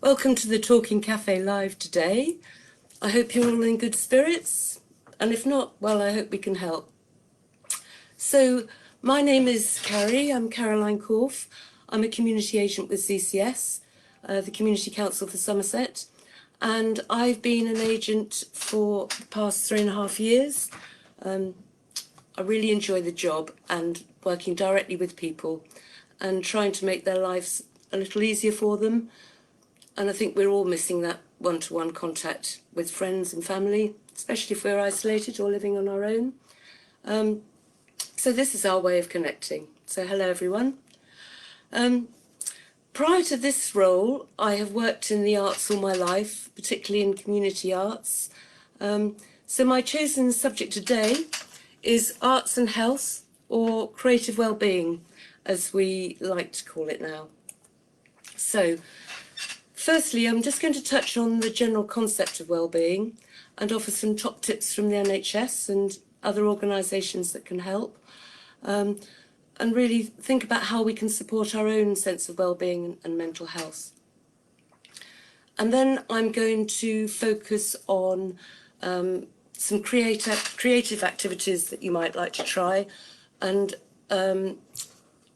Welcome to the Talking Cafe Live today. I hope you're all in good spirits, and if not, well, I hope we can help. So, my name is Carrie, I'm Caroline Corfe. I'm a community agent with CCS, the Community Council for Somerset, and I've been an agent for the past 3.5 years. I really enjoy the job and working directly with people and trying to make their lives a little easier for them. And I think we're all missing that one-to-one contact with friends and family, especially if we're isolated or living on our own. So this is our way of connecting. So hello, everyone. Prior to this role, I have worked in the arts all my life, particularly in community arts. So my chosen subject today is arts and health, or creative well-being, as we like to call it now. So, firstly, I'm just going to touch on the general concept of well-being and offer some top tips from the NHS and other organisations that can help, and really think about how we can support our own sense of well-being and mental health. And then I'm going to focus on some creative activities that you might like to try, and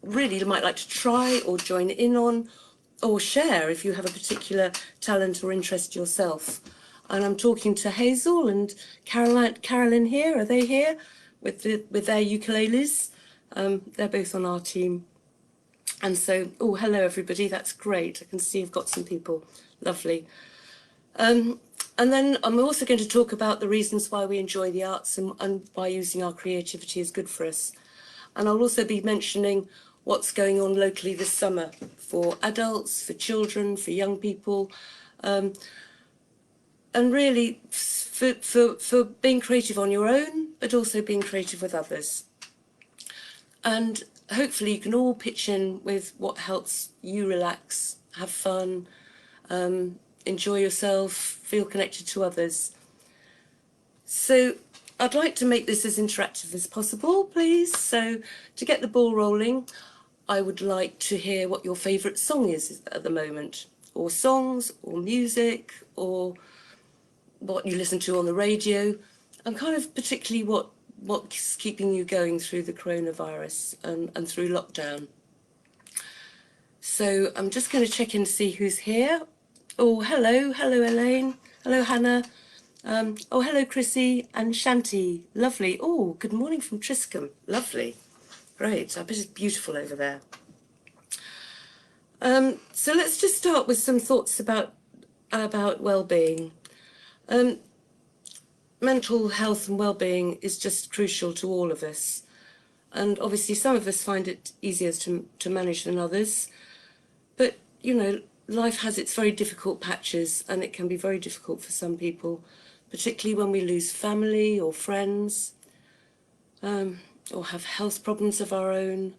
really you might like to try or join in on, or share if you have a particular talent or interest yourself. And I'm talking to Hazel and Carolyn here. Are they here with their ukuleles? They're both on our team. And so, oh, hello everybody. That's great. I can see you've got some people. Lovely. And then I'm also going to talk about the reasons why we enjoy the arts and why using our creativity is good for us. And I'll also be mentioning what's going on locally this summer for adults, for children, for young people, and really for being creative on your own, but also being creative with others. And hopefully you can all pitch in with what helps you relax, have fun, enjoy yourself, feel connected to others. So I'd like to make this as interactive as possible, please. So to get the ball rolling, I would like to hear what your favourite song is at the moment, or songs, or music, or what you listen to on the radio, and kind of particularly what's keeping you going through the coronavirus and through lockdown. So I'm just going to check in to see who's here. Oh, hello Elaine. Hello, Hannah. Oh, hello, Chrissy and Shanti. Lovely. Oh, good morning from Triscombe. Lovely. Great. I bet it's beautiful over there. So let's just start with some thoughts about well-being. Mental health and well-being is just crucial to all of us. And obviously some of us find it easier to manage than others. But, you know, life has its very difficult patches, and it can be very difficult for some people, particularly when we lose family or friends, or have health problems of our own,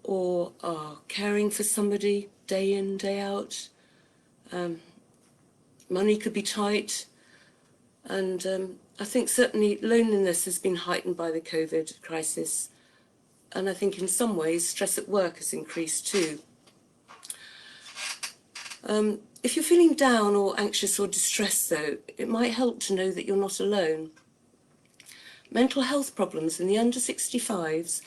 or are caring for somebody day in, day out. Money could be tight, and I think certainly loneliness has been heightened by the COVID crisis, and I think in some ways stress at work has increased too. If you're feeling down or anxious or distressed, though, it might help to know that you're not alone. Mental health problems in the under 65s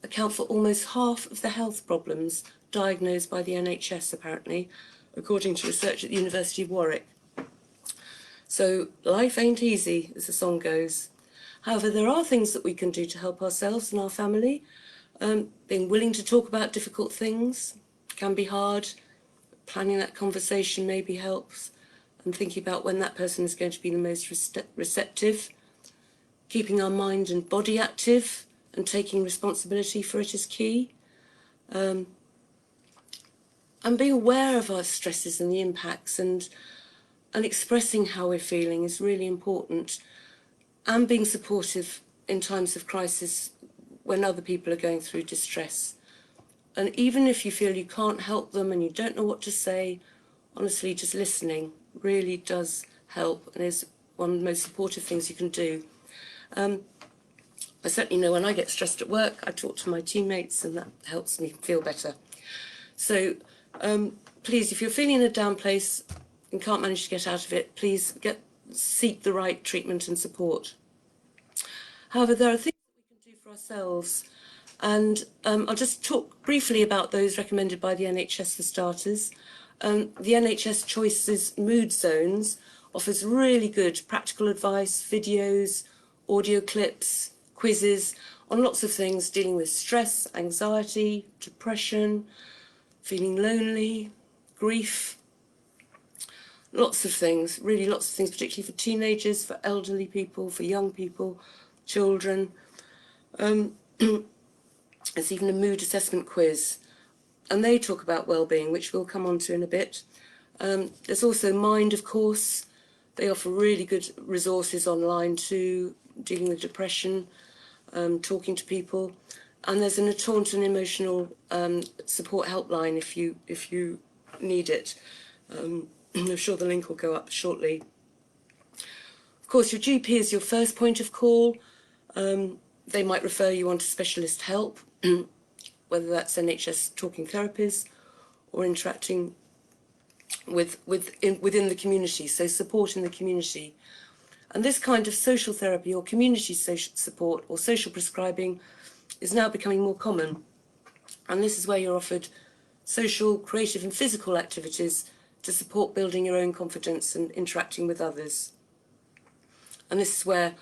account for almost half of the health problems diagnosed by the NHS, apparently, according to research at the University of Warwick. So life ain't easy, as the song goes. However, there are things that we can do to help ourselves and our family. Being willing to talk about difficult things can be hard. Planning that conversation maybe helps, and thinking about when that person is going to be the most receptive. Keeping our mind and body active and taking responsibility for it is key. And being aware of our stresses and the impacts and expressing how we're feeling is really important. And being supportive in times of crisis when other people are going through distress. And even if you feel you can't help them and you don't know what to say, honestly, just listening really does help and is one of the most supportive things you can do. I certainly know when I get stressed at work, I talk to my teammates and that helps me feel better. So please, if you're feeling in a down place and can't manage to get out of it, please seek the right treatment and support. However, there are things that we can do for ourselves, and I'll just talk briefly about those recommended by the NHS for starters. The NHS Choices Mood Zones offers really good practical advice, videos, audio clips, quizzes on lots of things dealing with stress, anxiety, depression, feeling lonely, grief, lots of things, really lots of things, particularly for teenagers, for elderly people, for young people, children. There's even a mood assessment quiz, and they talk about well-being, which we'll come on to in a bit. There's also Mind, of course. They offer really good resources online too, dealing with depression, talking to people. And there's a Taunton emotional support helpline if you need it. I'm sure the link will go up shortly. Of course, your GP is your first point of call. They might refer you on to specialist help, whether that's NHS talking therapies or interacting within the community, so support in the community. And this kind of social therapy or community social support or social prescribing is now becoming more common. And this is where you're offered social, creative and physical activities to support building your own confidence and interacting with others. And this is where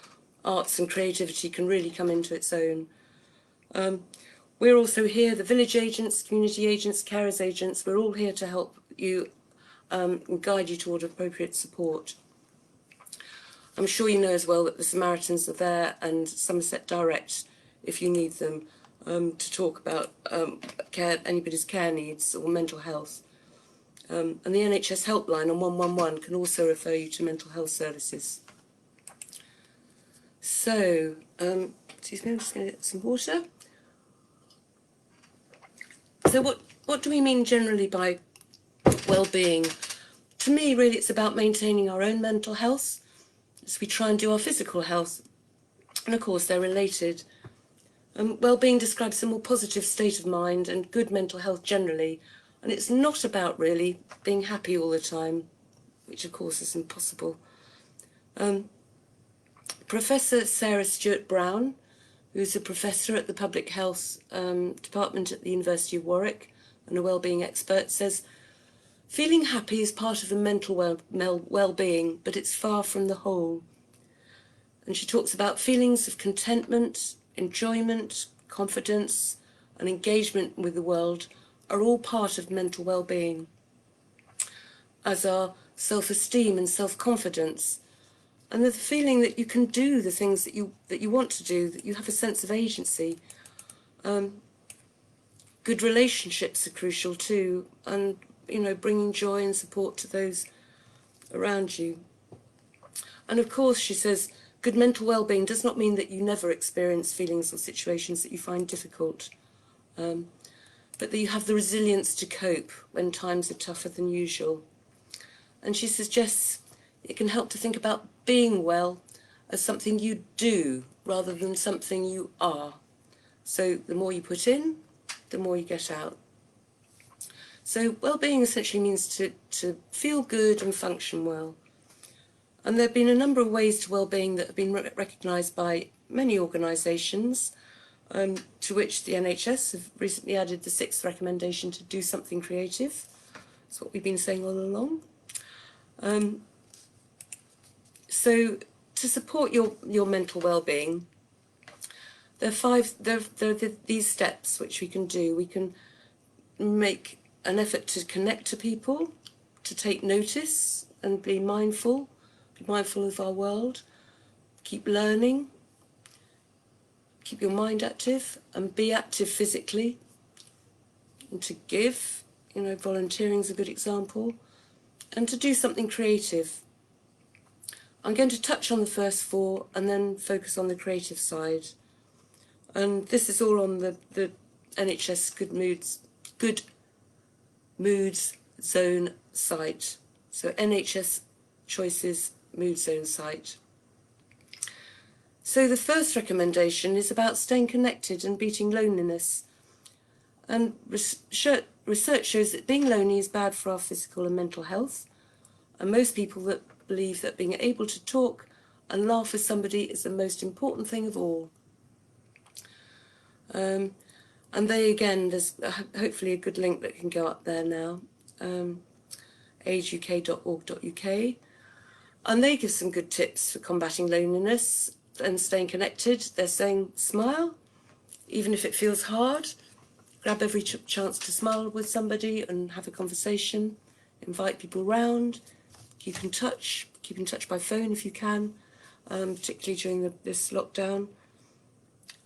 arts and creativity can really come into its own. We're also here, the village agents, community agents, carers agents, we're all here to help you and guide you toward appropriate support. I'm sure you know as well that the Samaritans are there and Somerset Direct if you need them to talk about anybody's care needs or mental health. And the NHS helpline on 111 can also refer you to mental health services. So, excuse me, I'm just going to get some water. So what do we mean generally by well-being? To me, really, it's about maintaining our own mental health as we try and do our physical health. And of course, they're related. Well-being describes a more positive state of mind and good mental health generally. And it's not about really being happy all the time, which of course is impossible. Professor Sarah Stewart-Brown, who's a professor at the Public Health Department at the University of Warwick and a wellbeing expert, says, feeling happy is part of the mental well-being, but it's far from the whole. And she talks about feelings of contentment, enjoyment, confidence, and engagement with the world are all part of mental well-being, as are self-esteem and self-confidence, and the feeling that you can do the things that you want to do, that you have a sense of agency. Good relationships are crucial too, and bringing joy and support to those around you. And of course, she says, good mental well-being does not mean that you never experience feelings or situations that you find difficult, but that you have the resilience to cope when times are tougher than usual. And she suggests it can help to think about being well as something you do rather than something you are. So the more you put in, the more you get out. So well-being essentially means to feel good and function well. And there have been a number of ways to well-being that have been recognised by many organisations, to which the NHS have recently added the 6th recommendation to do something creative. That's what we've been saying all along. So to support your mental well-being, there are these steps which we can do. We can make an effort to connect to people, to take notice and be mindful of our world, keep learning, keep your mind active and be active physically, and to give, volunteering is a good example, and to do something creative. I'm going to touch on the first 4 and then focus on the creative side. And this is all on the NHS Good Moods Zone site. So NHS Choices Mood Zone site. So the first recommendation is about staying connected and beating loneliness. And research shows that being lonely is bad for our physical and mental health, and most people that believe that being able to talk and laugh with somebody is the most important thing of all. And they, again, there's hopefully a good link that can go up there now, ageuk.org.uk, and they give some good tips for combating loneliness and staying connected. They're saying smile, even if it feels hard. Grab every chance to smile with somebody and have a conversation. Invite people round. Keep in touch by phone if you can, particularly during this lockdown.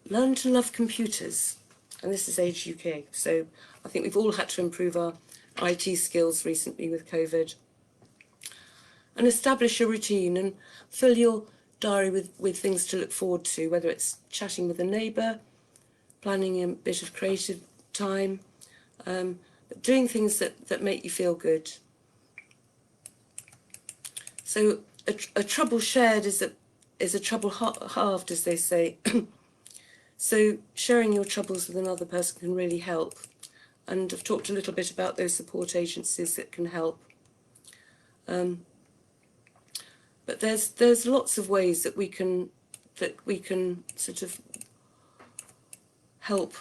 Learn to love computers. And this is Age UK. So I think we've all had to improve our IT skills recently with COVID. And establish a routine and fill your diary with things to look forward to, whether it's chatting with a neighbour, planning a bit of creative time, doing things that make you feel good. So a trouble shared is a trouble halved, as they say. So sharing your troubles with another person can really help. And I've talked a little bit about those support agencies that can help. But there's lots of ways that we can sort of help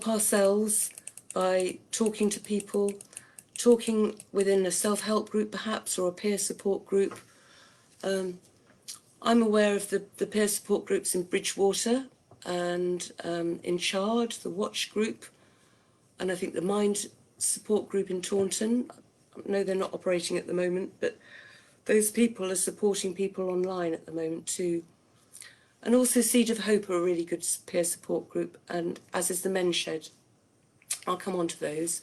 ourselves by talking to people, talking within a self-help group perhaps, or a peer support group. I'm aware of the peer support groups in Bridgewater and in Chard, the Watch group, and I think the Mind support group in Taunton. I know they're not operating at the moment, but those people are supporting people online at the moment too. And also Seed of Hope are a really good peer support group, and as is the Men's Shed. I'll come on to those.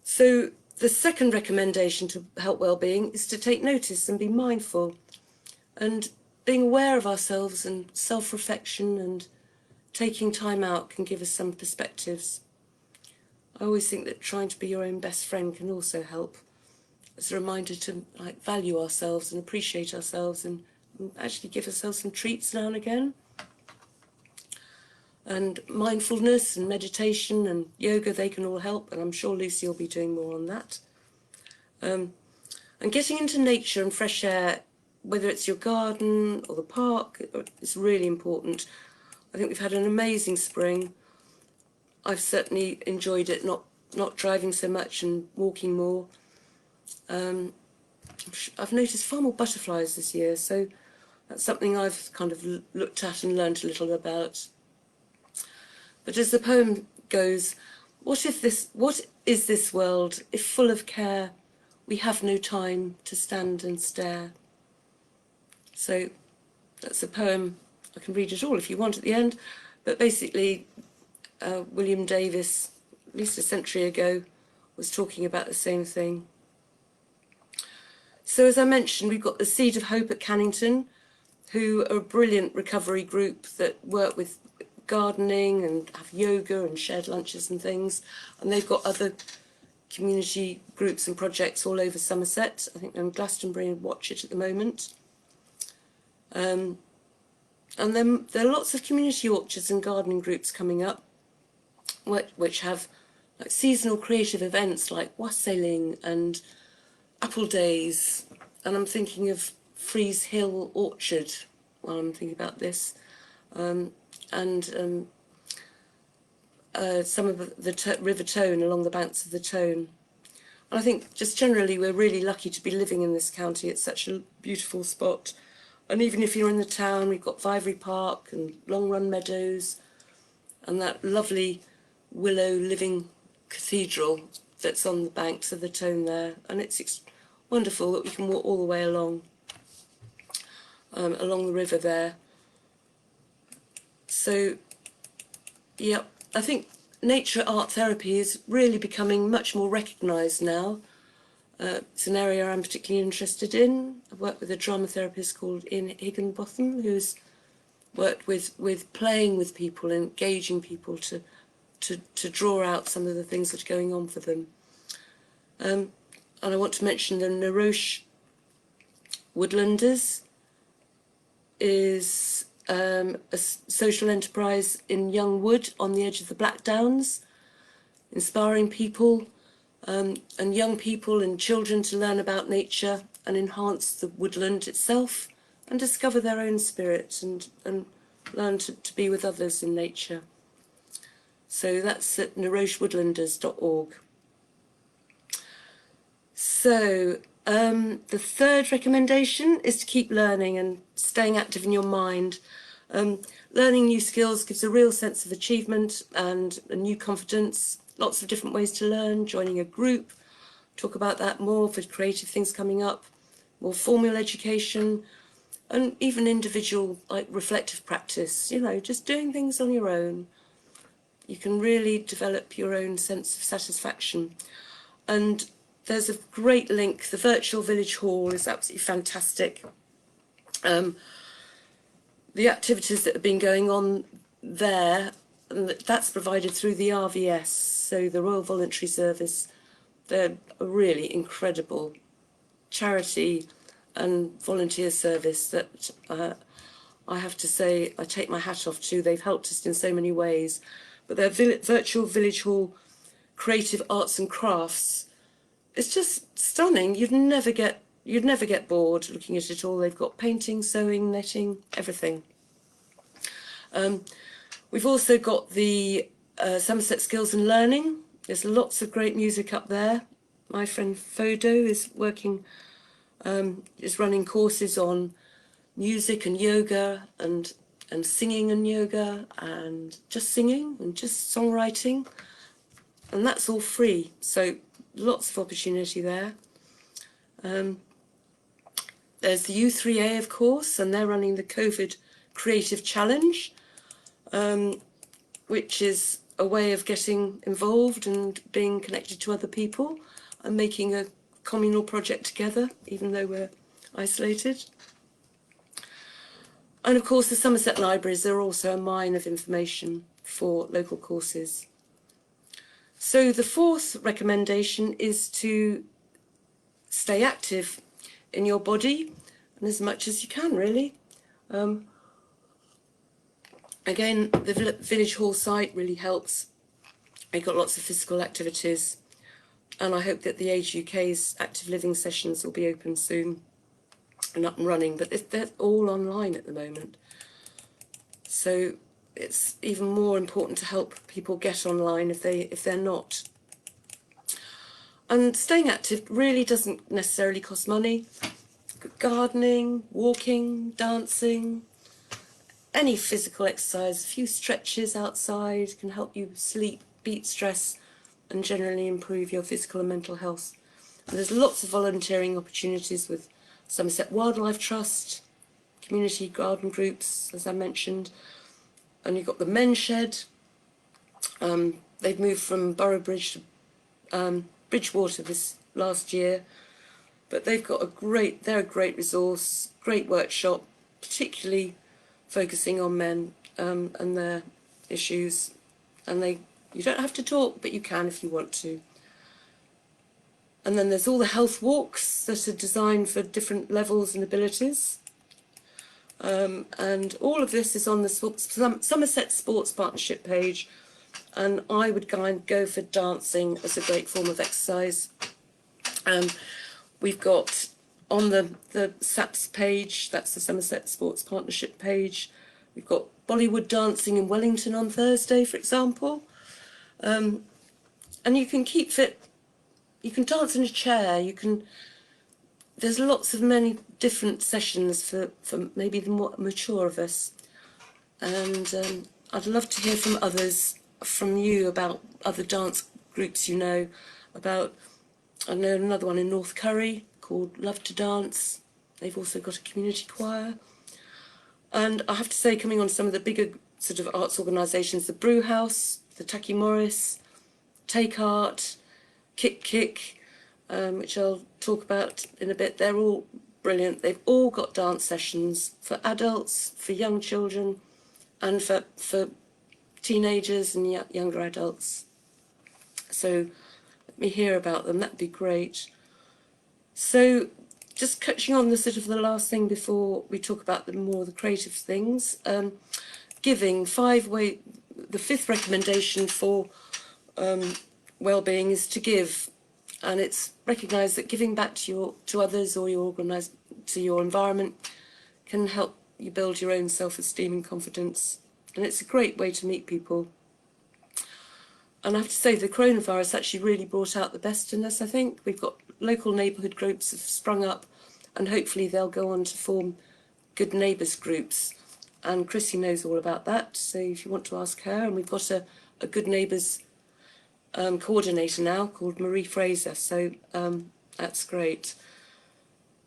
So the second recommendation to help well-being is to take notice and be mindful. And being aware of ourselves and self-reflection and taking time out can give us some perspectives. I always think that trying to be your own best friend can also help as a reminder to value ourselves and appreciate ourselves and actually give ourselves some treats now and again. And mindfulness and meditation and yoga, they can all help, and I'm sure Lucy will be doing more on that. And getting into nature and fresh air, whether it's your garden or the park, is really important. I think we've had an amazing spring. I've certainly enjoyed it, not driving so much and walking more. I've noticed far more butterflies this year, so that's something I've kind of looked at and learned a little about. But as the poem goes, what is this world if full of care we have no time to stand and stare? So that's a poem. I can read it all if you want at the end, but basically William Davis, at least a century ago, was talking about the same thing. So as I mentioned, we've got the Seed of Hope at Cannington, who are a brilliant recovery group that work with gardening and have yoga and shared lunches and things. And they've got other community groups and projects all over Somerset. I think they're in Glastonbury and Watch It at the moment. And then there are lots of community orchards and gardening groups coming up, which have seasonal creative events like wassailing and apple days. And I'm thinking of Freeze Hill Orchard while I'm thinking about this. And some of the River Tone, along the banks of the Tone. And I think just generally we're really lucky to be living in this county. It's such a beautiful spot. And even if you're in the town, we've got Vivery Park and Long Run Meadows and that lovely willow living cathedral that's on the banks of the Tone there. And it's wonderful that we can walk all the way along the river there. So, yeah, I think nature art therapy is really becoming much more recognised now. It's an area I'm particularly interested in. I've worked with a drama therapist called Ian Higginbotham, who's worked with playing with people, engaging people to draw out some of the things that are going on for them. And I want to mention the Naroche Woodlanders is a social enterprise in Young Wood on the edge of the Black Downs. inspiring people and young people and children to learn about nature and enhance the woodland itself and discover their own spirit and learn to be with others in nature. So that's at naroshwoodlanders.org. So the third recommendation is to keep learning and staying active in your mind. Learning new skills gives a real sense of achievement and a new confidence. Lots of different ways to learn, joining a group, talk about that more for creative things coming up, more formal education, and even individual like reflective practice, you know, just doing things on your own. You can really develop your own sense of satisfaction. And there's a great link. The virtual village hall is absolutely fantastic. The activities that have been going on there, and that's provided through the RVS, so the Royal Voluntary Service. They're a really incredible charity and volunteer service that I have to say I take my hat off to. They've helped us in so many ways. But their virtual village hall creative arts and crafts, it's just stunning. You'd never get bored looking at it all. They've got painting, sewing, knitting, everything. We've also got the Somerset Skills and Learning. There's lots of great music up there. My friend Fodo is running courses on music and yoga and singing and yoga and just singing and just songwriting. And that's all free. So lots of opportunity there. There's the U3A, of course, and they're running the COVID Creative Challenge, which is a way of getting involved and being connected to other people and making a communal project together, even though we're isolated. And of course, the Somerset Libraries are also a mine of information for local courses. So the fourth recommendation is to stay active in your body and as much as you can, really. Again, the Village Hall site really helps. They've got lots of physical activities, and I hope that the Age UK's active living sessions will be open soon and up and running, but they're all online at the moment. So it's even more important to help people get online if they're not. And staying active really doesn't necessarily cost money. Gardening, walking, dancing, any physical exercise, a few stretches outside can help you sleep, beat stress, and generally improve your physical and mental health. And there's lots of volunteering opportunities with Somerset Wildlife Trust, community garden groups, as I mentioned, and you've got the Men's Shed. They've moved from Boroughbridge to Bridgewater this last year, but they're a great resource, great workshop, particularly focusing on men and their issues. And you don't have to talk, but you can if you want to. And then there's all the health walks that are designed for different levels and abilities. And all of this is on the Somerset Sports Partnership page. And I would go for dancing as a great form of exercise. We've got on the SAPS page, that's the Somerset Sports Partnership page, we've got Bollywood dancing in Wellington on Thursday, for example. And you can keep fit. You can dance in a chair. There's many different sessions for maybe the more mature of us. And I'd love to hear from you about other dance groups you know about. I know another one in North Curry called Love to Dance. They've also got a community choir. And I have to say, coming on some of the bigger sort of arts organisations, the Brew House, the Taki Morris, Take Art, Kick, which I'll talk about in a bit, they're all brilliant. They've all got dance sessions for adults, for young children, and for teenagers and younger adults. So let me hear about them, that'd be great. So just touching on the last thing before we talk about the creative things, giving the fifth recommendation for well-being is to give, and it's recognised that giving back to others or to your environment can help you build your own self-esteem and confidence, and it's a great way to meet people. And I have to say, the coronavirus actually really brought out the best in us, I think. We've got local neighbourhood groups have sprung up, and hopefully they'll go on to form good neighbours groups. And Chrissy knows all about that, so if you want to ask her, and we've got a good neighbours coordinator now called Marie Fraser, so that's great.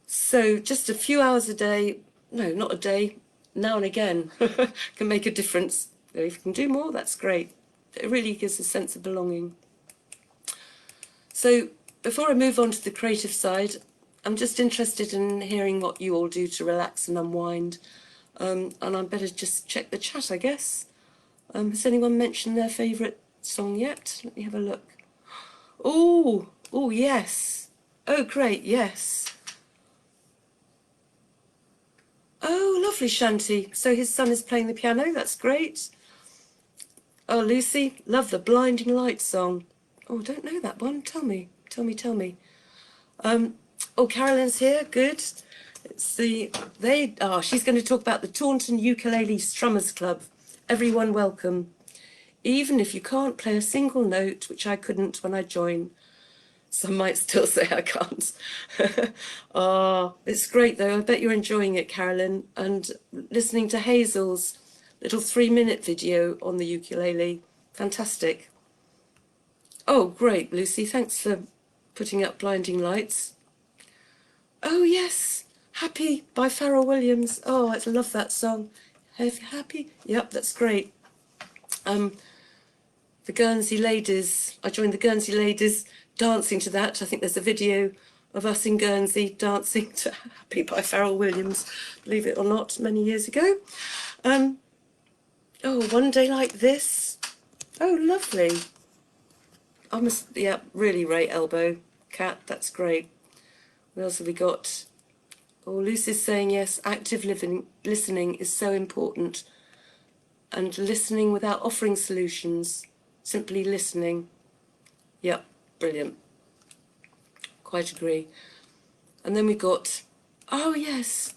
So just a few hours a day, no, not a day, now and again, can make a difference. If you can do more, that's great. It really gives a sense of belonging. So before I move on to the creative side, I'm just interested in hearing what you all do to relax and unwind. And I better just check the chat, I guess. Has anyone mentioned their favourite song yet? Let me have a look. Oh, yes. Oh, great, yes. Oh, lovely, Shanti. So his son is playing the piano, that's great. Oh, Lucy, love the Blinding Lights song. Oh, don't know that one. Tell me. Oh, Carolyn's here, good. It's she's going to talk about the Taunton Ukulele Strummers Club. Everyone welcome. Even if you can't play a single note, which I couldn't when I joined. Some might still say I can't. It's great though. I bet you're enjoying it, Carolyn, and listening to Hazel's little 3-minute video on the ukulele. Fantastic. Oh, great, Lucy. Thanks for putting up Blinding Lights. Oh, yes. Happy by Pharrell Williams. Oh, I love that song. Happy? Yep, that's great. The Guernsey Ladies. I joined the Guernsey Ladies dancing to that. I think there's a video of us in Guernsey dancing to Happy by Pharrell Williams, believe it or not, many years ago. Oh, One Day Like This. Oh, lovely. Really Ray Elbow. Cat, that's great. What else have we got? Oh, Lucy's saying yes, active listening is so important. And listening without offering solutions, simply listening. Yep, brilliant. Quite agree. And then we've got, oh yes,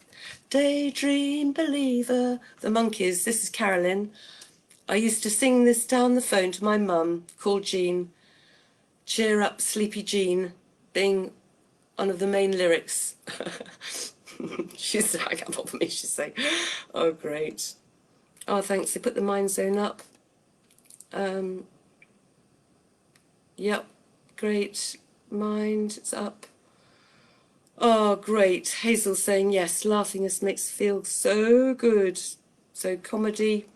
Daydream Believer, the Monkeys. This is Carolyn. I used to sing this down the phone to my mum, called Jean. Cheer up, sleepy Jean, being one of the main lyrics. She's hanging up on me, she's saying. Oh, great. Oh, thanks. They put the Mind Zone up. Yep, great. Mind, it's up. Oh, great. Hazel saying yes, laughing us makes feel so good. So comedy.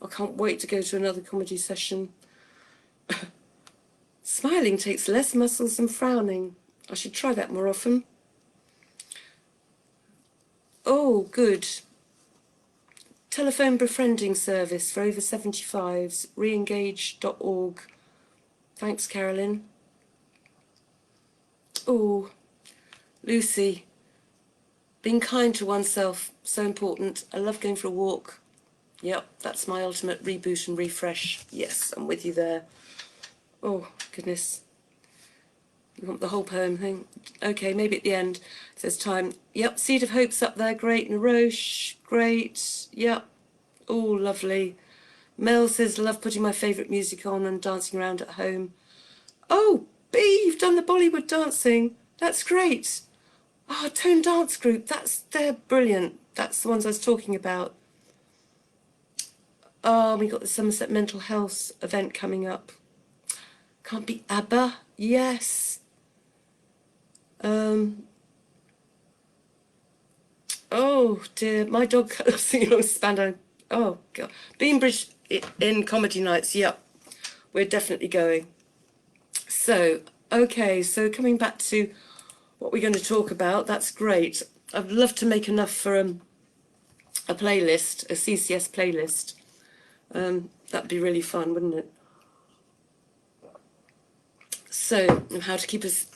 I can't wait to go to another comedy session. Smiling takes less muscles than frowning. I should try that more often. Oh, good. Telephone befriending service for over 75s, reengage.org. Thanks, Carolyn. Oh, Lucy, being kind to oneself, so important. I love going for a walk. Yep, that's my ultimate reboot and refresh. Yes, I'm with you there. Oh, goodness. You want the whole poem thing? Okay, maybe at the end. It says time. Yep, Seed of Hope's up there. Great. Naroche. Great. Yep. Oh, lovely. Mel says, love putting my favourite music on and dancing around at home. Oh, B, you've done the Bollywood dancing. That's great. Oh, Tone Dance Group. They're brilliant. That's the ones I was talking about. Oh, we got the Somerset Mental Health event coming up. Can't be ABBA. Yes. Oh dear, my dog loves singing on Spandau. Oh God, Beambridge in comedy nights. Yep, we're definitely going. So okay, so coming back to what we're going to talk about. That's great. I'd love to make enough for a playlist, a CCS playlist. That'd be really fun, wouldn't it? So, how to keep us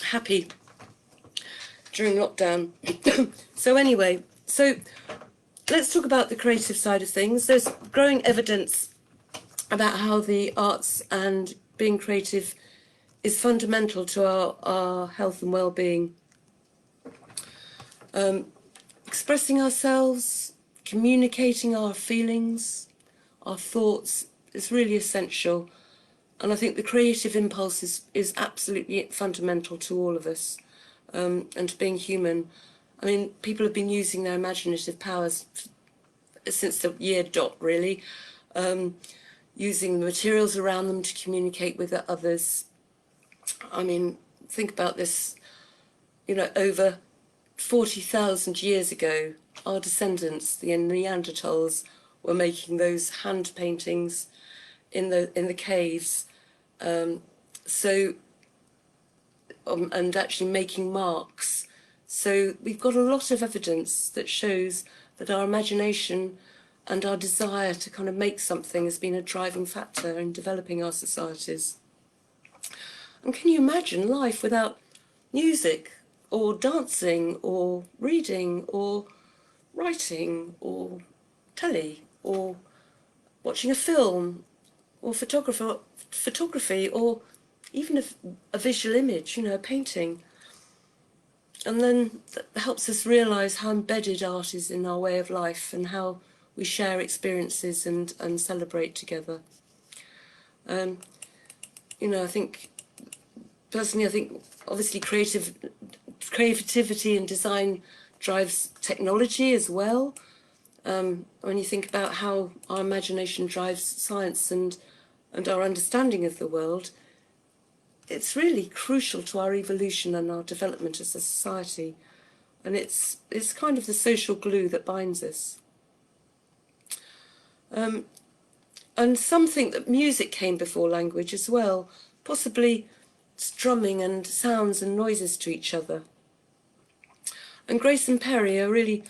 happy during lockdown. So anyway, let's talk about the creative side of things. There's growing evidence about how the arts and being creative is fundamental to our health and well-being. Expressing ourselves, communicating our feelings, our thoughts is really essential. And I think the creative impulse is absolutely fundamental to all of us, and to being human. I mean, people have been using their imaginative powers since the year dot, really, using the materials around them to communicate with others. I mean, think about this, you know, over 40,000 years ago, our descendants, the Neanderthals, were making those hand paintings in the caves, and actually making marks. So we've got a lot of evidence that shows that our imagination and our desire to kind of make something has been a driving factor in developing our societies. And can you imagine life without music or dancing or reading or writing or telly or watching a film or photography or even a visual image, you know, a painting? And then that helps us realise how embedded art is in our way of life and how we share experiences and celebrate together. You know, personally, I think obviously creativity and design drives technology as well. When you think about how our imagination drives science and our understanding of the world, it's really crucial to our evolution and our development as a society. And it's kind of the social glue that binds us. And some think that music came before language as well, possibly strumming and sounds and noises to each other. And Grace and Perry, a really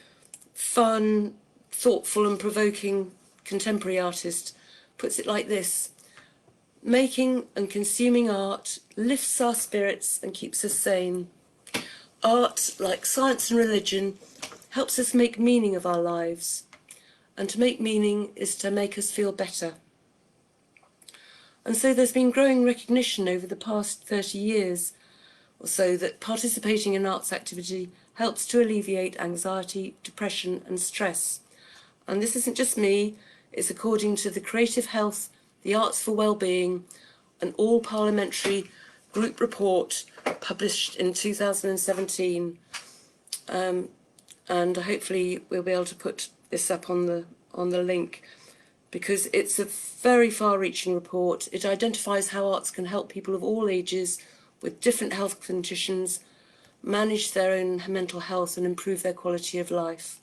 fun, thoughtful and provoking contemporary artist, puts it like this: making and consuming art lifts our spirits and keeps us sane. Art, like science and religion, helps us make meaning of our lives. And to make meaning is to make us feel better. And so there's been growing recognition over the past 30 years or so that participating in arts activity helps to alleviate anxiety, depression and stress. And this isn't just me, it's according to the Creative Health, the Arts for Wellbeing, an all-parliamentary group report published in 2017. And hopefully we'll be able to put this up on the link, because it's a very far-reaching report. It identifies how arts can help people of all ages with different health conditions manage their own mental health and improve their quality of life.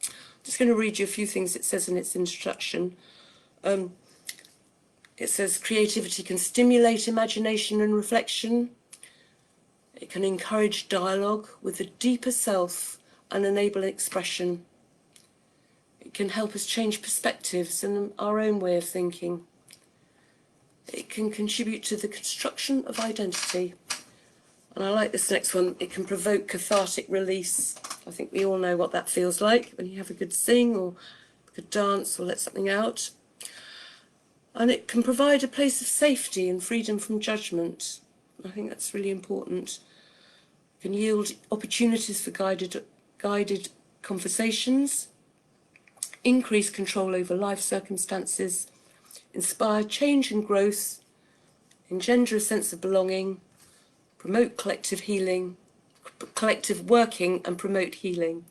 I'm just going to read you a few things it says in its introduction. It says creativity can stimulate imagination and reflection. It can encourage dialogue with the deeper self and enable expression. It can help us change perspectives and our own way of thinking. It can contribute to the construction of identity. And I like this next one. It can provoke cathartic release. I think we all know what that feels like when you have a good sing or a good dance or let something out. And it can provide a place of safety and freedom from judgment. I think that's really important. It can yield opportunities for guided conversations, increase control over life circumstances, inspire change and growth, engender a sense of belonging, promote collective healing, collective working and promote healing.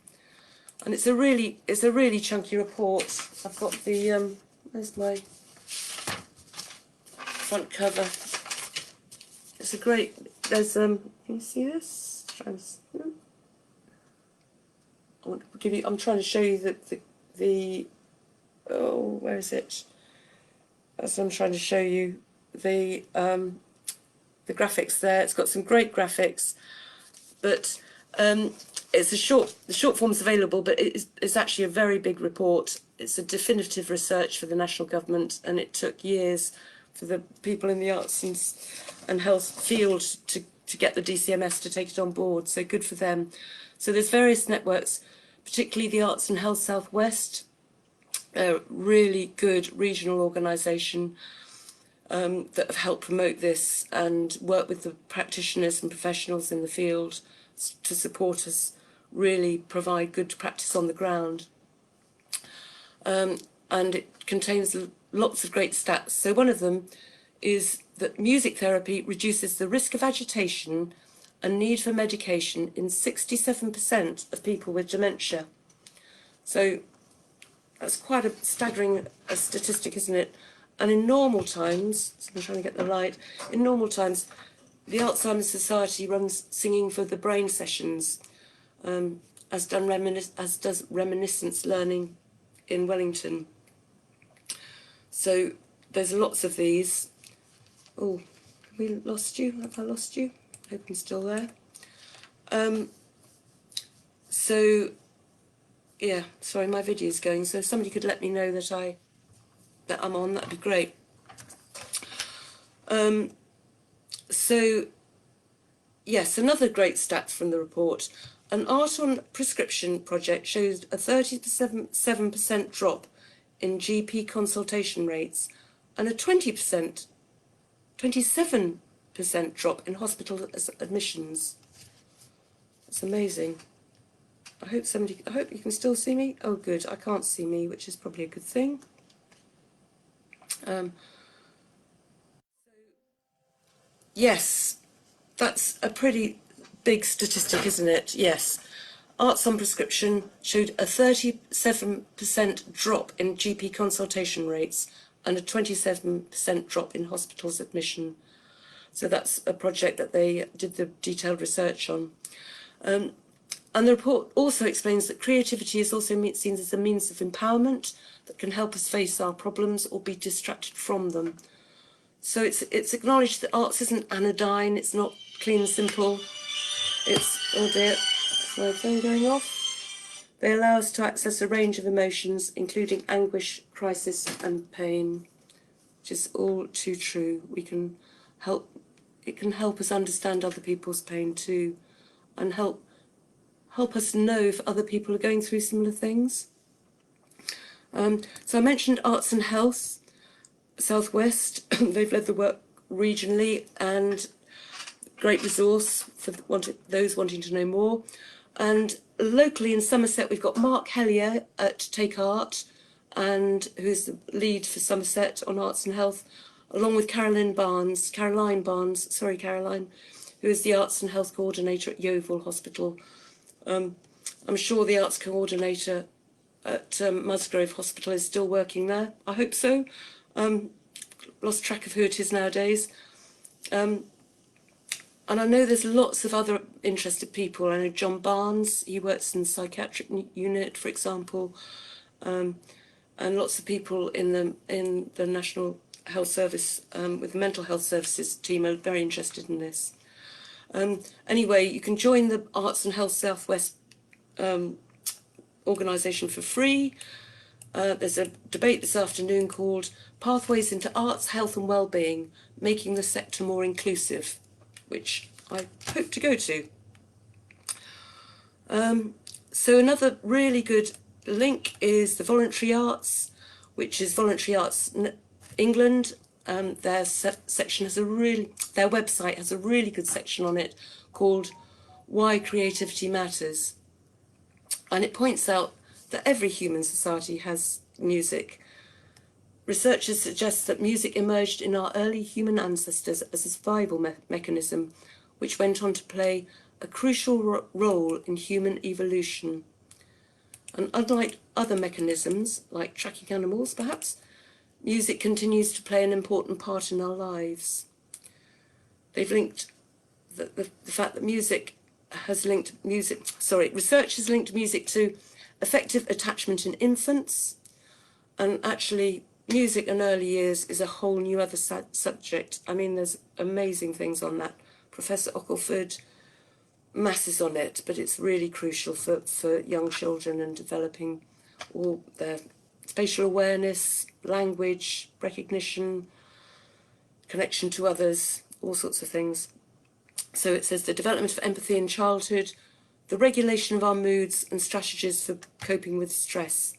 And it's a really chunky report. I've got the, where's my front cover? It's a great, there's, can you see this? I'm trying to show you where is it? As I'm trying to show you the graphics there. It's got some great graphics, but it's the short form's available, but it's actually a very big report. It's a definitive research for the national government, and it took years for the people in the arts and health field to get the DCMS to take it on board. So good for them. So there's various networks, particularly the Arts and Health Southwest, a really good regional organisation. that have helped promote this and work with the practitioners and professionals in the field to support us really provide good practice on the ground. And it contains lots of great stats. So one of them is that music therapy reduces the risk of agitation and need for medication in 67% of people with dementia. So that's quite a staggering statistic, isn't it? And in normal times, so I'm trying to get the light, in normal times, the Alzheimer's Society runs singing for the brain sessions, as does reminiscence learning in Wellington. So there's lots of these. Oh, have we lost you? Have I lost you? Hope I'm still there. So, yeah, sorry, my video's going. So if somebody could let me know that I'm on, that'd be great. So, yes, another great stat from the report. An Art on Prescription project shows a 37% drop in GP consultation rates and a 27% drop in hospital admissions. That's amazing. I hope you can still see me. Oh, good. I can't see me, which is probably a good thing. Yes, that's a pretty big statistic, isn't it? Yes. Arts on Prescription showed a 37% drop in GP consultation rates and a 27% drop in hospitals admission. So that's a project that they did the detailed research on. And the report also explains that creativity is also seen as a means of empowerment that can help us face our problems or be distracted from them. So it's acknowledged that arts isn't anodyne, it's not clean and simple. It's, oh dear, is my phone going off? They allow us to access a range of emotions, including anguish, crisis and pain, which is all too true. It can help us understand other people's pain too, and help us know if other people are going through similar things. So I mentioned Arts and Health, Southwest. They've led the work regionally and great resource for those wanting to know more. And locally in Somerset, we've got Mark Hellier at Take Art, and who's the lead for Somerset on Arts and Health, along with Caroline Barnes, who is the Arts and Health Coordinator at Yeovil Hospital. I'm sure the Arts Coordinator at Musgrove Hospital is still working there. I hope so. Lost track of who it is nowadays. And I know there's lots of other interested people. I know John Barnes, he works in the psychiatric unit, for example, and lots of people in the National Health Service, with the Mental Health Services team, are very interested in this. Anyway, you can join the Arts and Health Southwest organisation for free. There's a debate this afternoon called Pathways into Arts, Health and Wellbeing, Making the Sector More Inclusive, which I hope to go to. So another really good link is the Voluntary Arts, which is Voluntary Arts England. Their website has a really good section on it called Why Creativity Matters. And it points out that every human society has music. Researchers suggest that music emerged in our early human ancestors as a survival mechanism, which went on to play a crucial role in human evolution. And unlike other mechanisms, like tracking animals perhaps, music continues to play an important part in our lives. They've linked the fact that research has linked music to effective attachment in infants, and actually music in early years is a whole new other subject. I mean, there's amazing things on that. Professor Ockleford, masses on it, but it's really crucial for young children and developing all their spatial awareness, language, recognition, connection to others, all sorts of things. So it says the development of empathy in childhood, the regulation of our moods and strategies for coping with stress.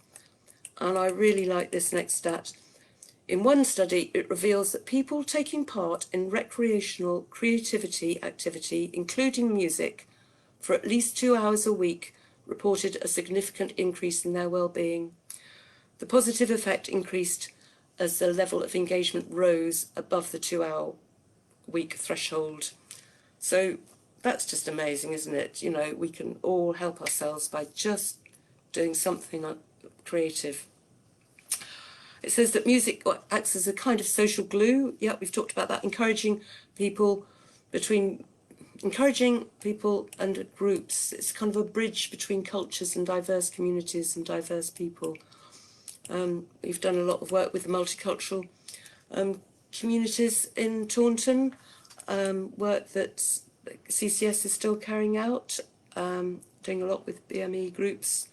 And I really like this next stat. In one study, it reveals that people taking part in recreational creativity activity, including music, for at least 2 hours a week, reported a significant increase in their well-being. The positive effect increased as the level of engagement rose above the 2-hour week threshold. So that's just amazing, isn't it? You know, we can all help ourselves by just doing something creative. It says that music acts as a kind of social glue. Yeah, we've talked about that, encouraging people and groups. It's kind of a bridge between cultures and diverse communities and diverse people. We've done a lot of work with the multicultural communities in Taunton, work that CCS is still carrying out, doing a lot with BME groups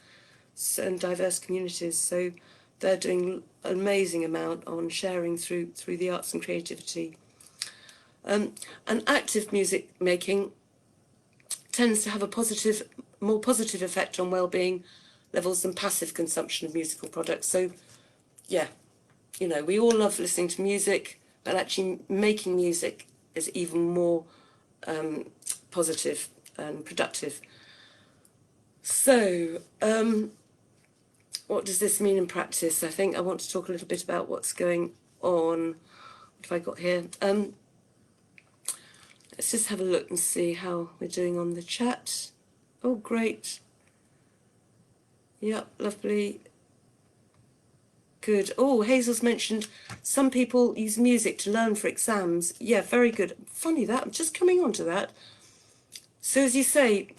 and diverse communities. So they're doing an amazing amount on sharing through the arts and creativity. And active music making tends to have a more positive effect on well-being levels than passive consumption of musical products. So, yeah, you know, we all love listening to music, but actually making music is even more positive and productive. So, what does this mean in practice? I think I want to talk a little bit about what's going on. What have I got here? Let's just have a look and see how we're doing on the chat. Oh, great. Yep, lovely. Good. Oh, Hazel's mentioned some people use music to learn for exams. Yeah, very good. Funny that, I'm just coming on to that. So as you say,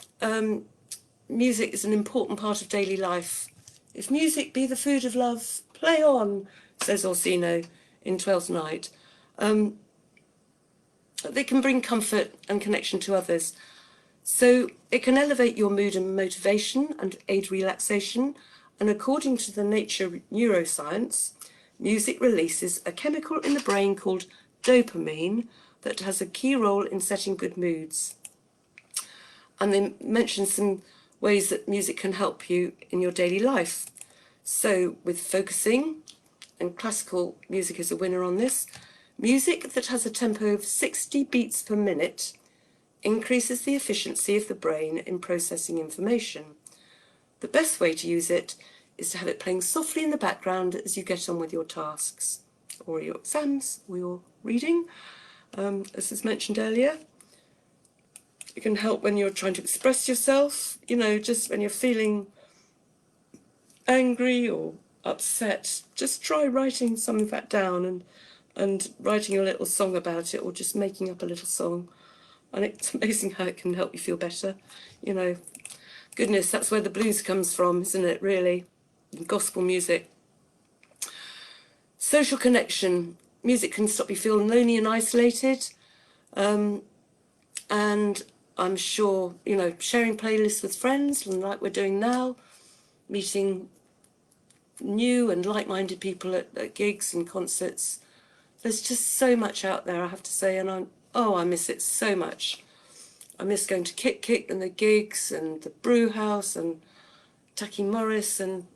music is an important part of daily life. If music be the food of love, play on, says Orsino in Twelfth Night. They can bring comfort and connection to others. So it can elevate your mood and motivation and aid relaxation. And according to the Nature neuroscience, music releases a chemical in the brain called dopamine that has a key role in setting good moods. And they mention some ways that music can help you in your daily life. So with focusing, and classical music is a winner on this, music that has a tempo of 60 beats per minute increases the efficiency of the brain in processing information. The best way to use it is to have it playing softly in the background as you get on with your tasks, or your exams, or your reading, as was mentioned earlier. It can help when you're trying to express yourself, you know, just when you're feeling angry or upset, just try writing some of that down and writing a little song about it, or just making up a little song. And it's amazing how it can help you feel better. You know, goodness, that's where the blues comes from, isn't it, really? Gospel music. Social connection. Music can stop you feeling lonely and isolated. And I'm sure, you know, sharing playlists with friends, like we're doing now, meeting new and like-minded people at gigs and concerts. There's just so much out there, I have to say, and I miss it so much. I miss going to Kick and the gigs and the brew house and Tacky Morris and,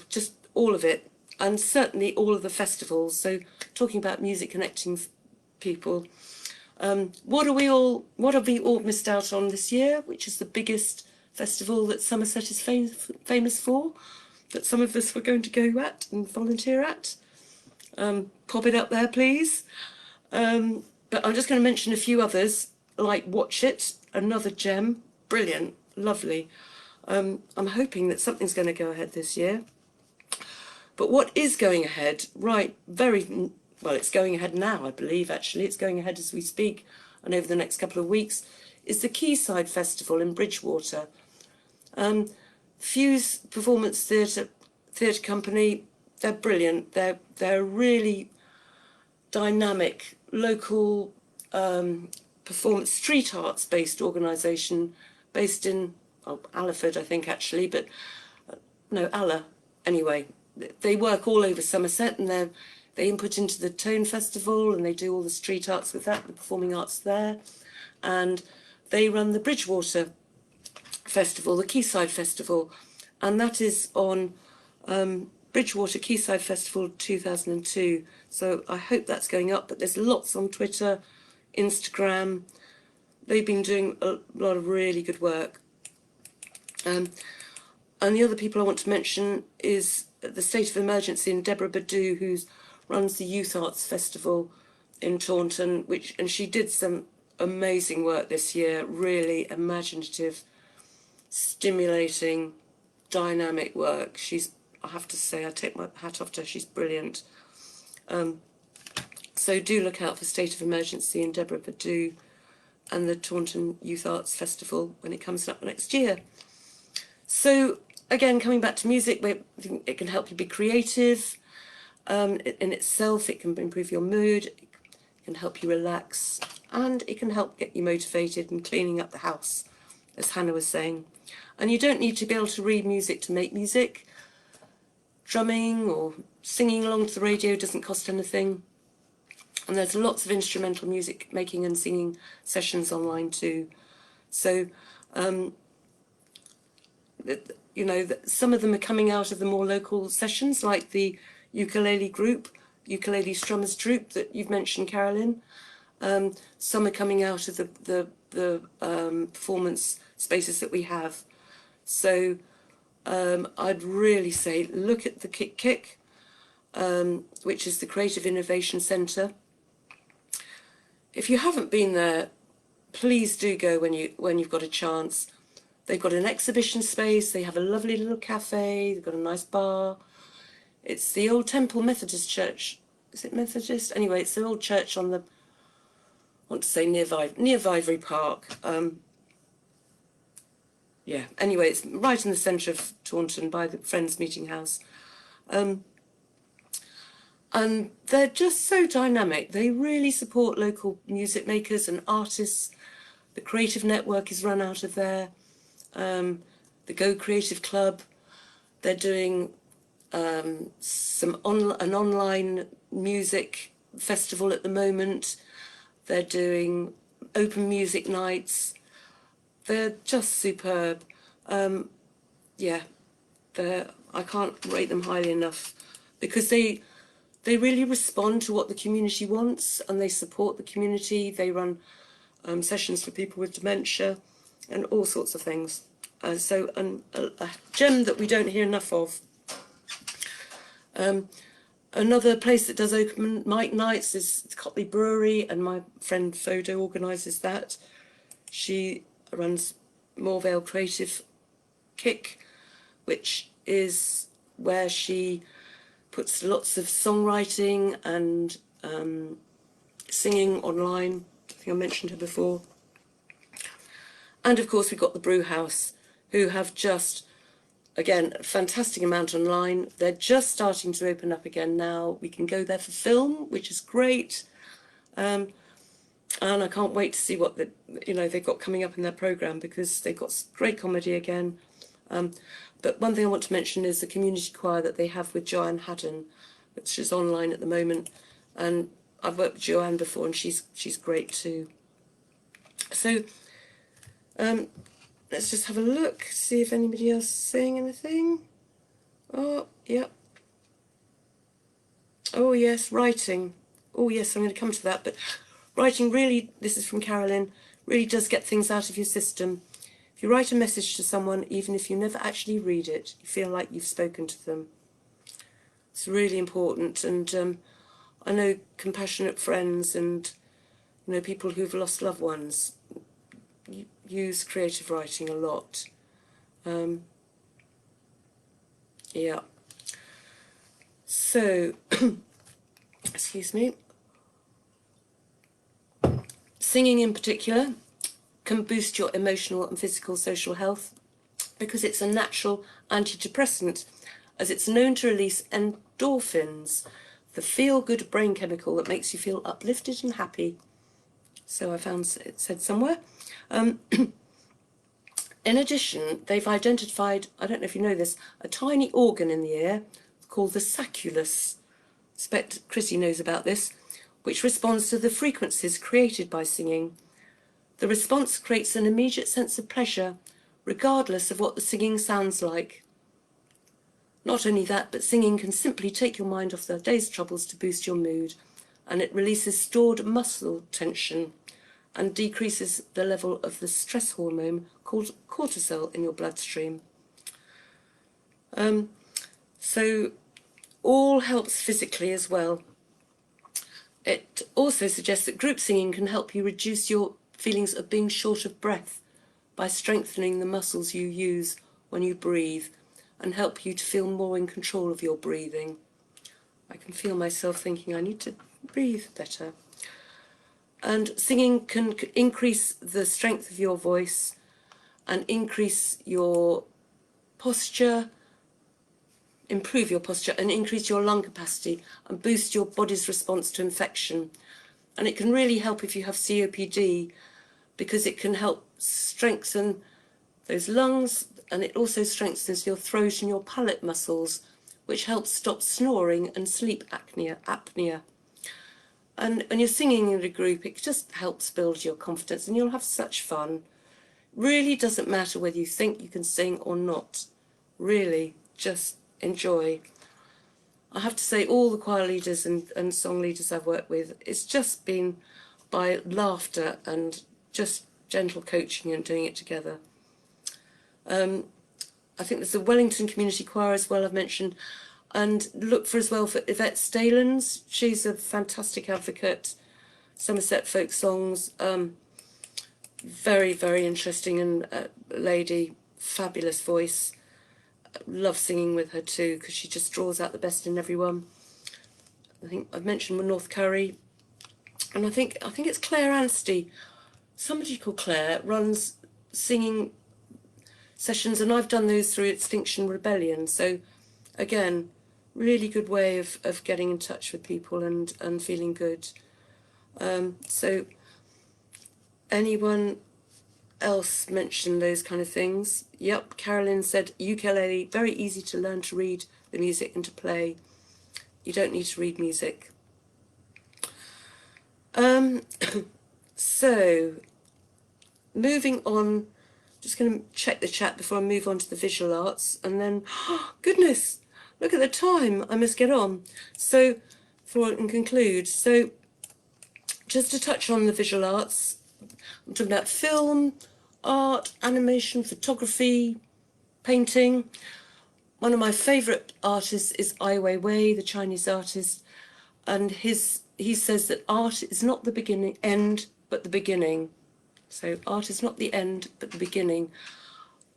just all of it. And certainly all of the festivals. So talking about music connecting people. What have we all missed out on this year, which is the biggest festival that Somerset is famous for, that some of us were going to go at and volunteer at? Pop it up there, please. But I'm just going to mention a few others, like Watch It, another gem, brilliant, lovely. I'm hoping that something's going to go ahead this year. But what is going ahead, it's going ahead now, I believe, actually. It's going ahead as we speak and over the next couple of weeks, is the Quayside Festival in Bridgewater. Fuse Performance Theatre Company, they're brilliant. They're a really dynamic, local performance, street arts based organisation based in Allaford, I think, actually, but no, Alla, anyway. They work all over Somerset, and they input into the Tone Festival, and they do all the street arts with that, the performing arts there. And they run the Bridgewater Festival, the Quayside Festival, and that is on Bridgewater Quayside Festival 2002. So I hope that's going up, but there's lots on Twitter, Instagram. They've been doing a lot of really good work. And the other people I want to mention is the State of Emergency and Deborah Badu, who runs the Youth Arts Festival in Taunton, and she did some amazing work this year, really imaginative, stimulating, dynamic work. I have to say, I take my hat off to her, she's brilliant. So do look out for State of Emergency and Deborah Badu and the Taunton Youth Arts Festival when it comes up next year. So again, coming back to music, it can help you be creative. In itself, it can improve your mood, it can help you relax, and it can help get you motivated and cleaning up the house, as Hannah was saying. And you don't need to be able to read music to make music. Drumming or singing along to the radio doesn't cost anything. And there's lots of instrumental music making and singing sessions online too. So, you know, some of them are coming out of the more local sessions, like the ukulele strummers troupe that you've mentioned, Carolyn. Some are coming out of the performance spaces that we have. So I'd really say look at the Kick, which is the Creative Innovation Centre. If you haven't been there, please do go when you've got a chance. They've got an exhibition space, they have a lovely little cafe, they've got a nice bar. It's the old Temple Methodist Church. Is it Methodist? Anyway, it's the old church on the, I want to say near Vivary Park. Yeah, anyway, it's right in the centre of Taunton by the Friends Meeting House. And they're just so dynamic. They really support local music makers and artists. The Creative Network is run out of there. The Go Creative Club. They're doing an online music festival at the moment. They're doing open music nights. They're just superb. Yeah, I can't rate them highly enough because they really respond to what the community wants and they support the community. They run sessions for people with dementia and all sorts of things. So a gem that we don't hear enough of. Another place that does open mic nights is Cotley Brewery, and my friend Fodo organises that. She runs Morevale Creative Kick, which is where she puts lots of songwriting and singing online. I think I mentioned her before. And of course we've got the Brew House, who have just, again, a fantastic amount online. They're just starting to open up again now. We can go there for film, which is great. And I can't wait to see what they've got coming up in their programme, because they've got great comedy again. But one thing I want to mention is the community choir that they have with Joanne Haddon, which is online at the moment. And I've worked with Joanne before, and she's great too. So let's just have a look, see if anybody else is saying anything. Oh, yeah. Oh, yes, writing. Oh, yes, I'm going to come to that. But writing really, this is from Carolyn, really does get things out of your system. If you write a message to someone, even if you never actually read it, you feel like you've spoken to them. It's really important. And I know compassionate friends and people who've lost loved ones use creative writing a lot. Yeah. So, excuse me. Singing in particular can boost your emotional and physical social health because it's a natural antidepressant, as it's known to release endorphins, the feel-good brain chemical that makes you feel uplifted and happy. So I found it said somewhere. In addition, they've identified, I don't know if you know this, a tiny organ in the ear called the sacculus. I expect Chrissy knows about this, which responds to the frequencies created by singing. The response creates an immediate sense of pleasure, regardless of what the singing sounds like. Not only that, but singing can simply take your mind off the day's troubles to boost your mood, and it releases stored muscle tension and decreases the level of the stress hormone called cortisol in your bloodstream. So all helps physically as well. It also suggests that group singing can help you reduce your feelings of being short of breath by strengthening the muscles you use when you breathe and help you to feel more in control of your breathing. I can feel myself thinking I need to breathe better. And singing can increase the strength of your voice and increase your posture, improve your posture and increase your lung capacity and boost your body's response to infection. And it can really help if you have COPD, because it can help strengthen those lungs, and it also strengthens your throat and your palate muscles, which helps stop snoring and sleep apnea. And when you're singing in a group, it just helps build your confidence and you'll have such fun. Really doesn't matter whether you think you can sing or not. Really, just enjoy. I have to say, all the choir leaders and song leaders I've worked with, it's just been by laughter and just gentle coaching and doing it together. I think there's the Wellington Community Choir as well, I've mentioned, and look for as well for Yvette Stalens. She's a fantastic advocate. Somerset folk songs, very, very interesting and lady, fabulous voice. Love singing with her too, because she just draws out the best in everyone. I think I've mentioned North Carrie, and I think it's Claire Anstey. Somebody called Claire runs singing sessions, and I've done those through Extinction Rebellion. So again, really good way of getting in touch with people and feeling good. So anyone else mention those kind of things? Yep, Carolyn said ukulele, very easy to learn to read the music and to play. You don't need to read music. So moving on, just going to check the chat before I move on to the visual arts, and then, oh, goodness, look at the time, I must get on. So before I can conclude, so just to touch on the visual arts, I'm talking about film, art, animation, photography, painting. One of my favourite artists is Ai Weiwei, the Chinese artist, and he says that art is not the end, but the beginning. So art is not the end, but the beginning.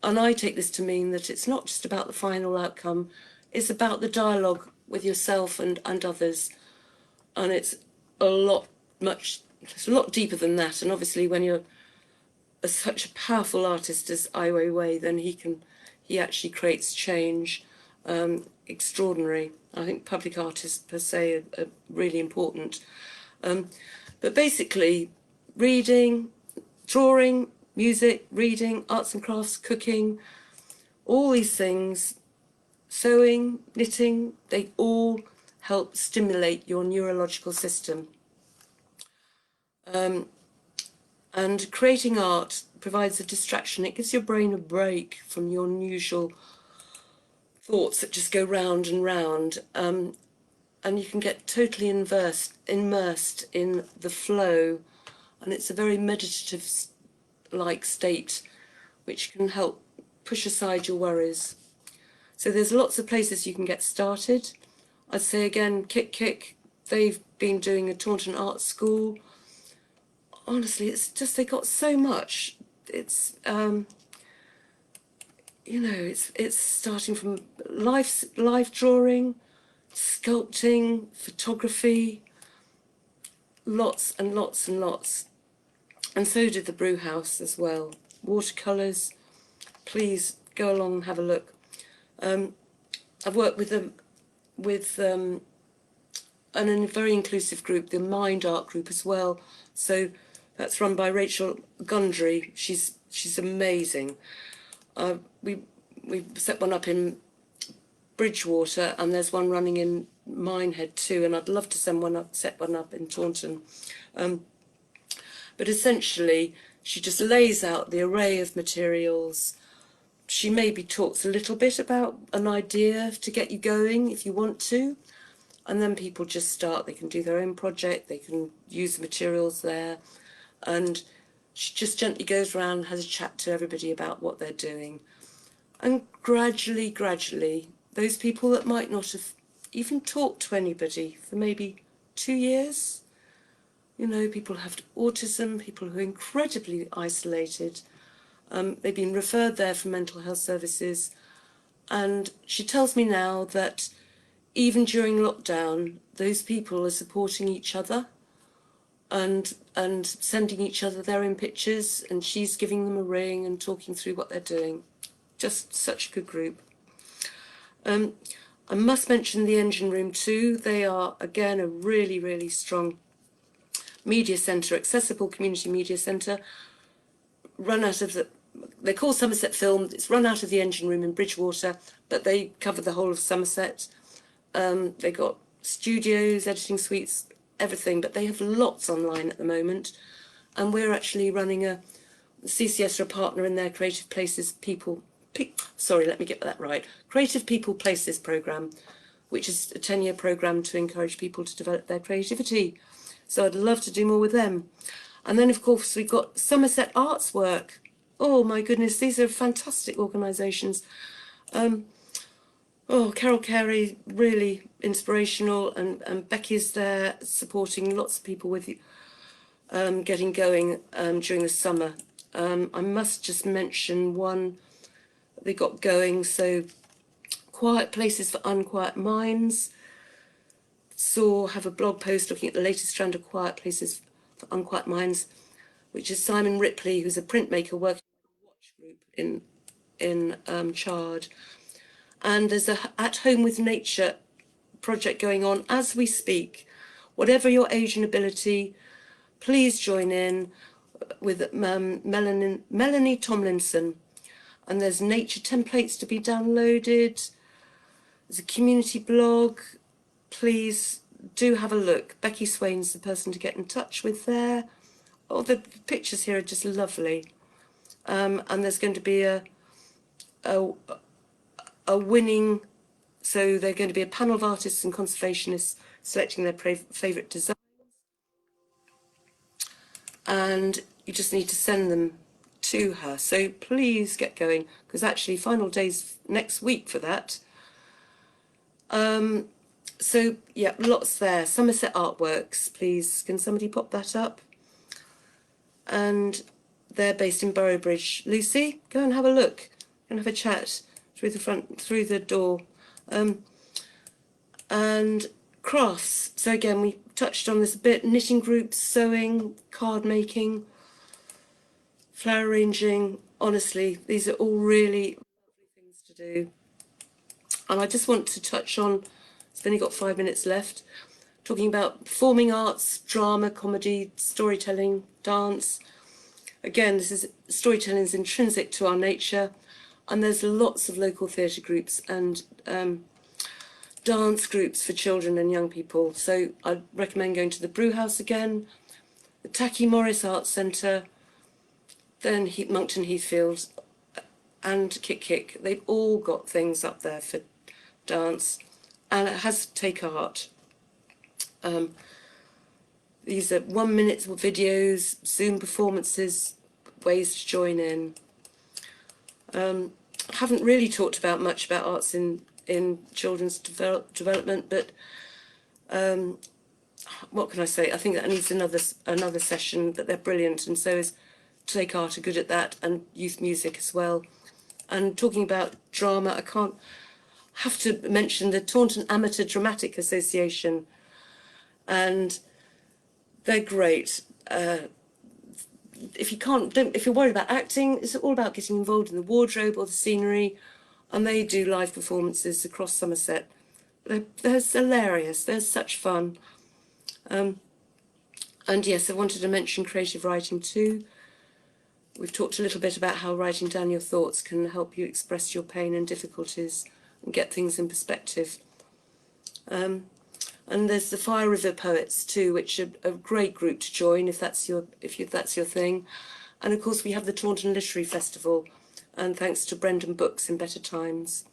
And I take this to mean that it's not just about the final outcome, it's about the dialogue with yourself and others. And it's a lot deeper than that. And obviously when you're such a powerful artist as Ai Weiwei, then he actually creates change, extraordinary. I think public artists per se are really important. But basically, reading, drawing, music, reading, arts and crafts, cooking, all these things, sewing, knitting, they all help stimulate your neurological system. And creating art provides a distraction. It gives your brain a break from your usual thoughts that just go round and round. And you can get totally immersed in the flow. And it's a very meditative-like state, which can help push aside your worries. So there's lots of places you can get started. I'd say again, Kick, they've been doing a Taunton art school. Honestly, it's just, they got so much. It's, it's starting from life drawing, sculpting, photography, lots and lots and lots. And so did the brew house as well. Watercolours, please go along and have a look. I've worked with them, and in a very inclusive group, the Mind Art group as well. So that's run by Rachel Gundry. She's amazing. We set one up in Bridgewater, and there's one running in Minehead too, and I'd love to set one up in Taunton. But essentially, she just lays out the array of materials, she maybe talks a little bit about an idea to get you going if you want to, and then people just start. They can do their own project, they can use the materials there, and she just gently goes around, has a chat to everybody about what they're doing. And gradually, those people that might not have even talked to anybody for maybe 2 years, you know, people who have autism, people who are incredibly isolated, they've been referred there for mental health services. And she tells me now that even during lockdown, those people are supporting each other and sending each other their own pictures, and she's giving them a ring and talking through what they're doing. Just such a good group. I must mention the Engine Room too. They are, again, a really strong media centre, accessible community media centre, run out of they're called Somerset Film. It's run out of the Engine Room in Bridgewater, but they cover the whole of Somerset. They got studios, editing suites, everything, but they have lots online at the moment. And we're actually running CCS are a partner in their Creative Places Creative People Places programme, which is a 10-year programme to encourage people to develop their creativity. So I'd love to do more with them. And then, of course, we've got Somerset Arts Work. Oh, my goodness, these are fantastic organisations. Carrie, really inspirational, and Becky's there supporting lots of people with getting going during the summer. I must just mention one they got going, so Quiet Places for Unquiet Minds. Have a blog post looking at the latest strand of Quiet Places for Unquiet Minds, which is Simon Ripley, who's a printmaker working at a watch group in Chard. And there's a At Home with Nature project going on as we speak. Whatever your age and ability, please join in with Melanie Tomlinson. And there's nature templates to be downloaded. There's a community blog. Please do have a look. Becky Swain's the person to get in touch with there. Oh, the pictures here are just lovely. And there's going to be a winning, so they're going to be a panel of artists and conservationists selecting their favourite designs. And you just need to send them to her. So please get going, because actually final day's next week for that. So yeah, lots there. Somerset Artworks, please. Can somebody pop that up? And they're based in Boroughbridge. Lucy, go and have a look and have a chat through the door. And crafts. So again, we touched on this a bit. Knitting groups, sewing, card making, flower arranging. Honestly, these are all really lovely things to do. And I just want to touch on, I've only got 5 minutes left, talking about performing arts, drama, comedy, storytelling, dance. Again, storytelling is intrinsic to our nature, and there's lots of local theatre groups and dance groups for children and young people. So I'd recommend going to the Brewhouse again, the Tacky Morris Arts Centre, then Monkton Heathfield and Kick. They've all got things up there for dance, and it has Take Art. These are 1 minute videos, Zoom performances, ways to join in. Haven't really talked much about arts in children's development, but what can I say? I think that needs another session, but they're brilliant, and so is Take Art are good at that, and youth music as well. And talking about drama, I can't have to mention the Taunton Amateur Dramatic Association, and they're great. If you're worried about acting, it's all about getting involved in the wardrobe or the scenery, and they do live performances across Somerset. They're hilarious. They're such fun. And yes, I wanted to mention creative writing too. We've talked a little bit about how writing down your thoughts can help you express your pain and difficulties and get things in perspective. And there's the Fire River Poets too, which are a great group to join if that's your thing. And of course we have the Taunton Literary Festival, and thanks to Brendan Books in Better Times.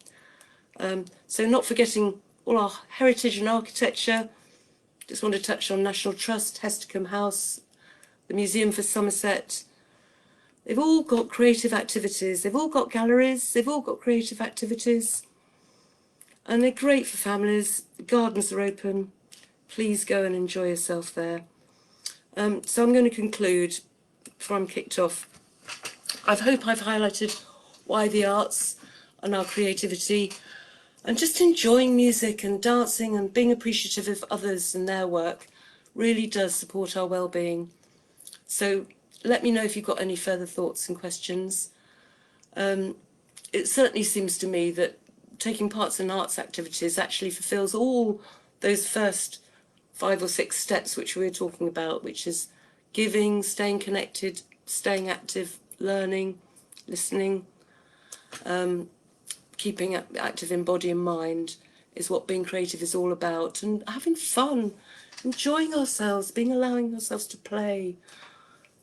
So not forgetting all our heritage and architecture. Just want to touch on National Trust, Hestercombe House, the Museum for Somerset. They've all got creative activities. They've all got galleries. They've all got creative activities. And they're great for families. The gardens are open. Please go and enjoy yourself there. So I'm going to conclude before I'm kicked off. I hope I've highlighted why the arts and our creativity and just enjoying music and dancing and being appreciative of others and their work really does support our well-being. So let me know if you've got any further thoughts and questions. It certainly seems to me that taking part in arts activities actually fulfills all those first 5 or 6 steps which we were talking about, which is giving, staying connected, staying active, learning, listening, keeping active in body and mind is what being creative is all about, and having fun, enjoying ourselves, allowing ourselves to play.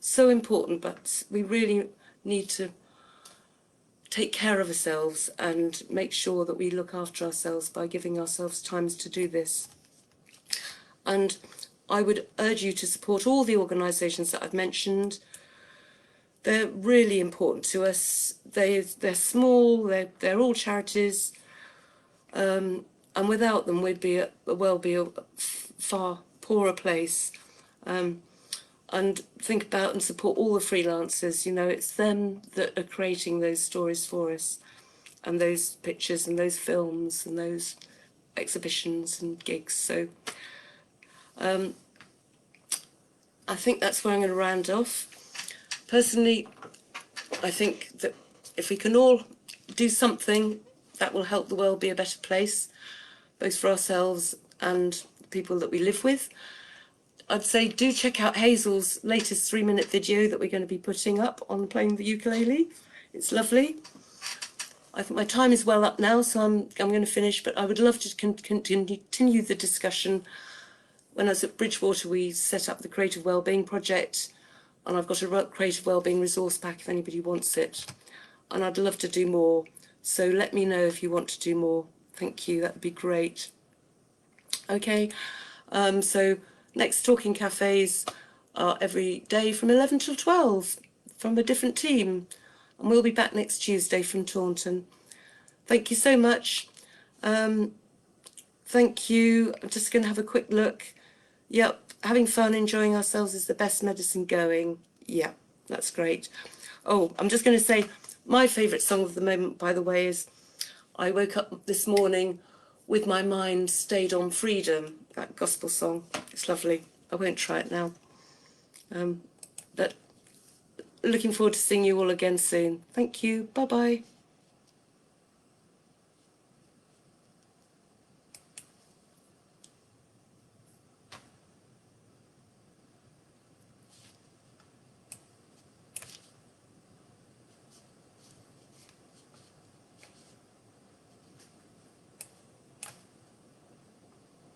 So important, but we really need to take care of ourselves and make sure that we look after ourselves by giving ourselves times to do this. And I would urge you to support all the organisations that I've mentioned. They're really important to us. They're small, they're all charities, and without them we'd be a far poorer place. And think about and support all the freelancers. You know, it's them that are creating those stories for us, and those pictures and those films and those exhibitions and gigs. So I think that's where I'm going to round off. Personally, I think that if we can all do something, that will help the world be a better place, both for ourselves and the people that we live with. I'd say do check out Hazel's latest 3-minute video that we're going to be putting up on playing the ukulele. It's lovely. I think my time is well up now, so I'm going to finish, but I would love to continue the discussion. When I was at Bridgewater, we set up the Creative Wellbeing Project, and I've got a Creative Wellbeing resource pack if anybody wants it. And I'd love to do more, so let me know if you want to do more. Thank you, that would be great. Okay, so next Talking Cafes are every day from 11 till 12 from a different team, and we'll be back next Tuesday from Taunton. Thank you so much. Thank you. I'm just going to have a quick look. Yep, having fun, enjoying ourselves is the best medicine going. Yeah, that's great. Oh, I'm just going to say my favourite song of the moment, by the way, is I woke up this morning with my mind stayed on freedom, that gospel song. It's lovely. I won't try it now. But looking forward to seeing you all again soon. Thank you. Bye-bye.